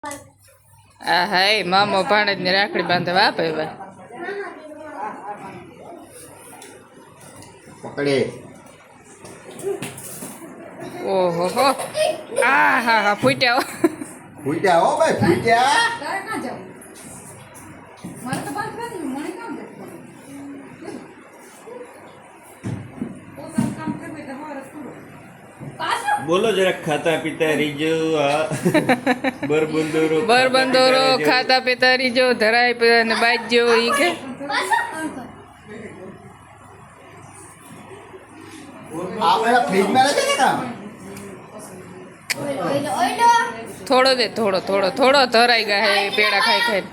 આ હાય મામો ભાણેજને રાખડી બાંધવા આપે ભાઈ પકડે ઓહો હો આ હા હા ફૂટ્યા ફૂટ્યા હો ભાઈ ફૂટ્યા બોલો જરા ખાતા પીતા રીજો બરબંદોરો ખાતા પીતા રીજો ધરાય અને બાજ્યો ઈ કે આપણે ફ્રીજ માં રાખે ને કામ થોડો દે થોડો થોડો થોડો ધરાઈ ગયા હે પેડા ખાઈ ખાઈ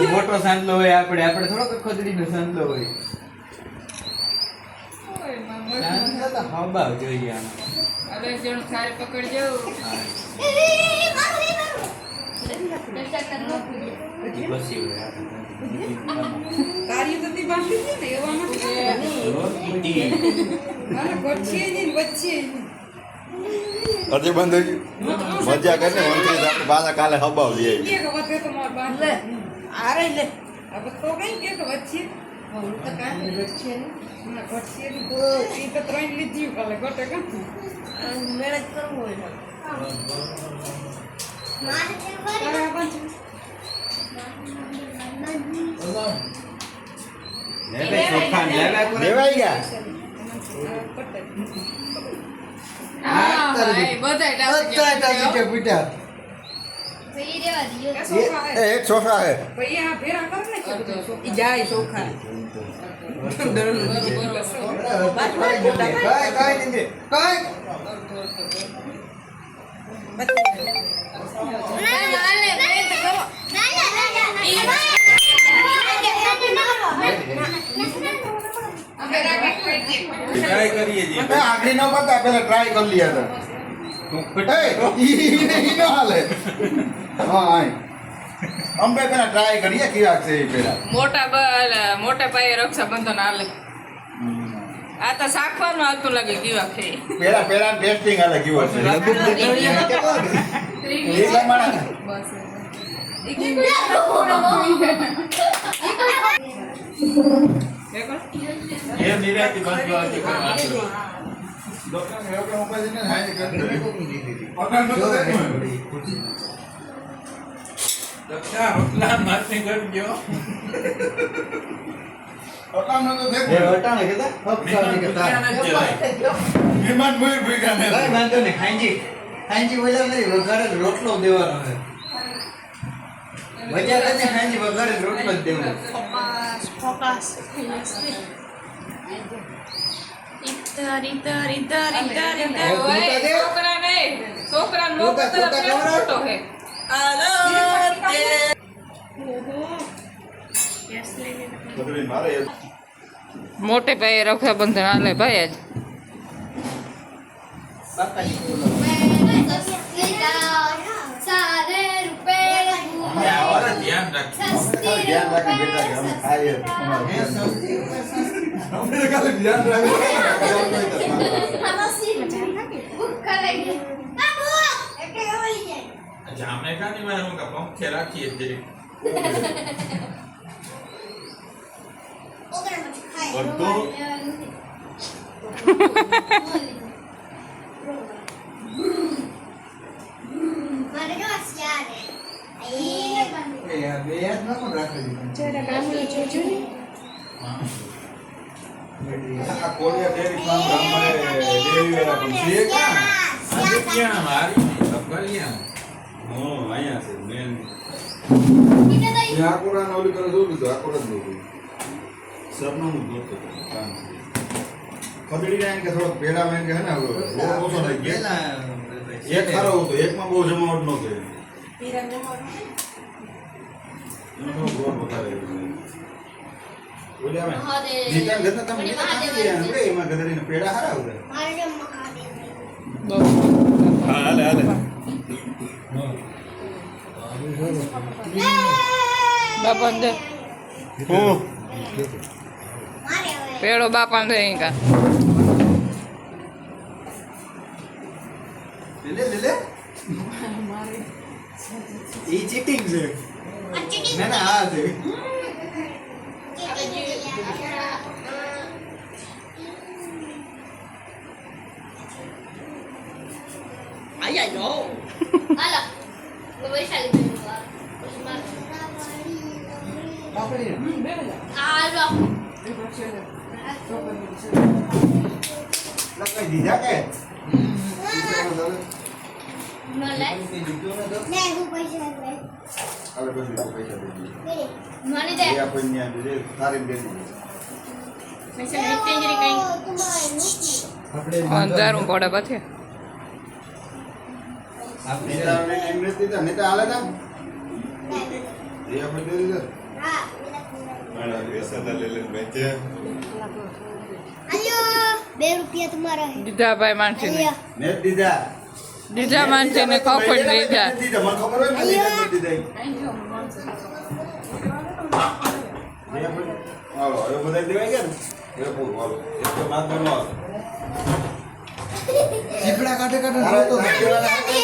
મોટો સાંદલો હોય આપણે થોડો ખોદડી નો સાંદલો હોય હબાવ જોઈએ હવે જણ ખારે પકડજો તારી તો તી બાંધી છે ને એવામાં ગોઠીએ ને વચ્ચે અજય બંધ મજા કરીને મંત્રી આપણે પાછા કાલે હબાવ લઈએ કે વચ્ચે તો માર બાંધ લે આરે લે હવે તો કઈ કે વચ્ચે હું તો કાલે વચ્ચે ને ગોઠીએ તો ઈ તો ત્રણ લીધી કાલે ગોટે કા મેરેજ કરવું હોય મારે લેવાઈ ગયા એક સોફા હે જાય ચોખા આખરી નો પતા પેલા ટ્રાય કરી લીયા હતા અંબે પેલા ટ્રાય કરીએ કેવા છે પેલા મોટા પાયે રક્ષાબંધન હાલે આ તો શાખવાનું આવતું લાગે કેવા છે પેલા ટેસ્ટિંગ હાલે કેવો છે રોટલો દેવાનો મજા ને ખાંજી વઘારે રોટલો જ દેવાનો છોકરા મોટે ભાઈ રક્ષાબંધન હાલે ભાઈ થોડો પેડા મેં કે હે ને ઓછો થઈ ગયા એક ખારો હતો એકમાં બહુ જમાવટ નો થયો ગોળ બતાવે બોલ્યા મેં જીતન ગતના તમે આપણે એમાં ગદરીને પેડા હારા આવે હાલે બાપા દે પેડો બાપા દે કા લે ઈ ચીટિંગ છે ના આ છે લગાઈ દીધા કે હવે પછી પૈસા દે દીધા. એ આપણને ત્યાં દીધે, તારીખ દે દીધી. અંધારું પડે પછી આપણે નેતાઓને એમ નથી દીધા, નેતા હાલે તા? એ આપણે દે દીધા. દીધા ભાઈ માનસી ને નેત દીધા. દીધા માનસી ને ખોખું દીધા નેત દીધા. મને ખબર હોય ને નેત દીધા. એ આપણે હાલો, હવે બધા દેવાય ગયા ને? એ પૂરું, હાલો. એક તો માથે ન આવે. ચીપડા કાઢે કાઢે હાલો, રોતો તો કેવાના આવે?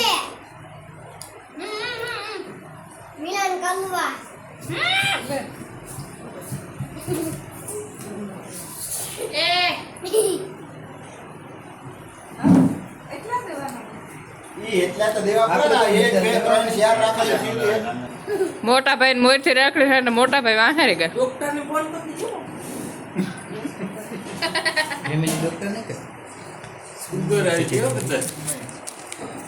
ઈ એટલા તો દેવા પડે ને. 1, 2, 3, 4 રાખેલી સીધી. મોટા ભાઈ મોર થી રાખડી છે ને મોટા ભાઈ વાહારી ગયા ફેમિલી ડોક્ટર ને કે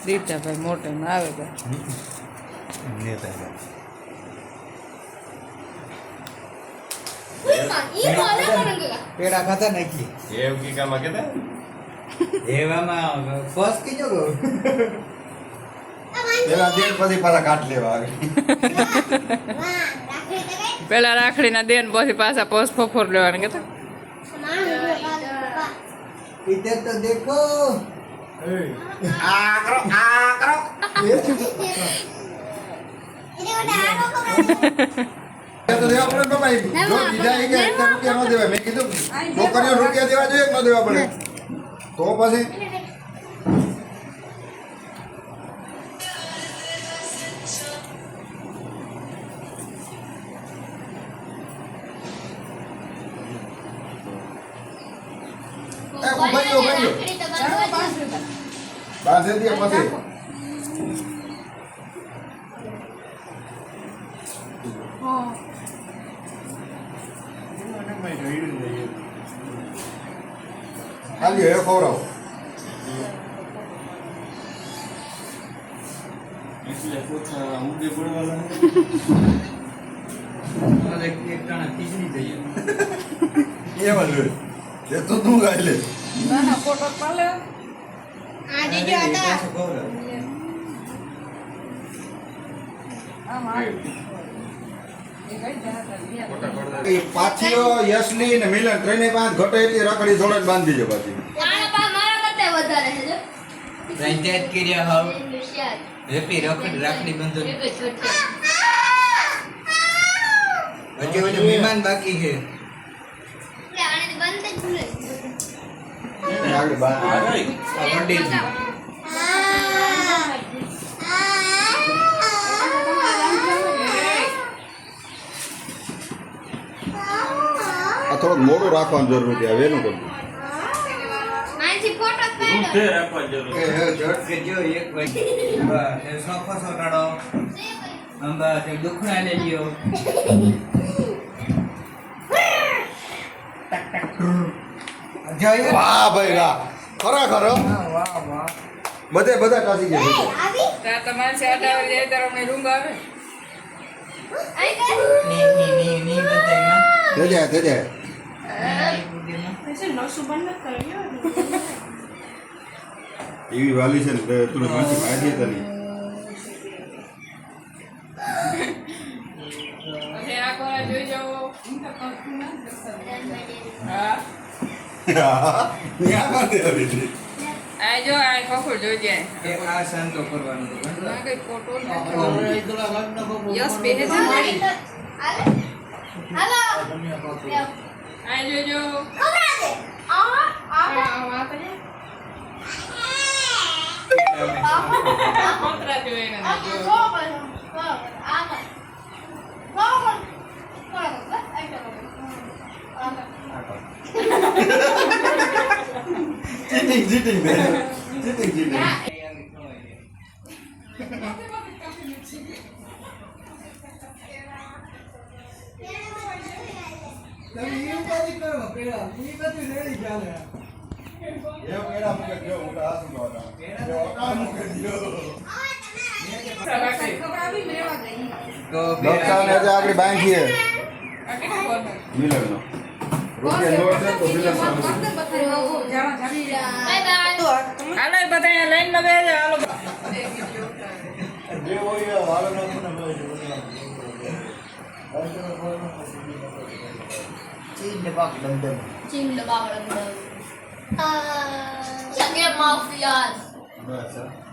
દીધા ભાઈ મોટા ને આવે ગયા નેતા પેડા ખાતા નાખી એવામાં ફર્સ્ટ કીજો ગો પેલા દેડ પછી પાછા કાઢ લેવા આવે. પેલા રાખડી ના દેન પછી પાછા પોસ ફોફોર લેવાના કેતા इधर तो देखो આ કરો, આ કરો. તો દેવા પડે ને બાપા. જો બીજા એક રૂપિયા ન દેવાય. મેં કીધું છોકરીઓ રૂપિયા દેવા જોઈએ કે ન દેવા પડે? તો પછી ઉભાઈ ગયો. પાસે દે પાસે. ખાલી હવે ખવડાવો. એક ટાણા ખીચડી જોઈએ એ વાલું એ તો તું ગાઈ લે. ના ના ફોટો પાલે એ પાછીઓ યશલી ને મિલન ત્રણે પાંચ ઘટે એટલી રાખડી જોડે જ બાંધી દેજો પાછી. પંચાયત કર્યા હાવ હેપી રાખડી બંધન હજી બધું મહેમાન બાકી છે આગળ બાંધી. પંડિતજી આ થોડુંક મોડું રાખવાનું જરૂર છે. હવે એનું કરવું. જોડ કે જો એક ભાઈ સોફો સોટાડો અંબા તે દુખણા લઈ લ્યો જય વાહ ભાઈ વાહ. ખરેખર હો. વાહ વાહ બધા ટાસી ગયા છે. ત્યાં તમારે સાડા જાય ત્યારે અમને રૂંગ આવે ની બધામાં થઈ જાય થઈ જાય. એવી વાલી છે ને તું પાછી ભાગી હતા નહીં. પછી આ કોરા જોઈ જાઓ હા ત્યાં બાંધી આવી હતી. આ જો આ ખોખું જોઈ જાય આ શાંતો કરવાનું ના કઈ ફોટો યસ બેહે છે આ જોજો આ કરીએ કોતરા જોઈને ચીટિંગ દક્ષાને આજે આગળ બાંધીએ મિલનનો રૂપિયા નોટ છે તો મિલન હાલો બધા લાઈન માં બેસો હાલો જે હોય વાળો નાખો ને Cim de bawah lembab. Lagi mafias. બસ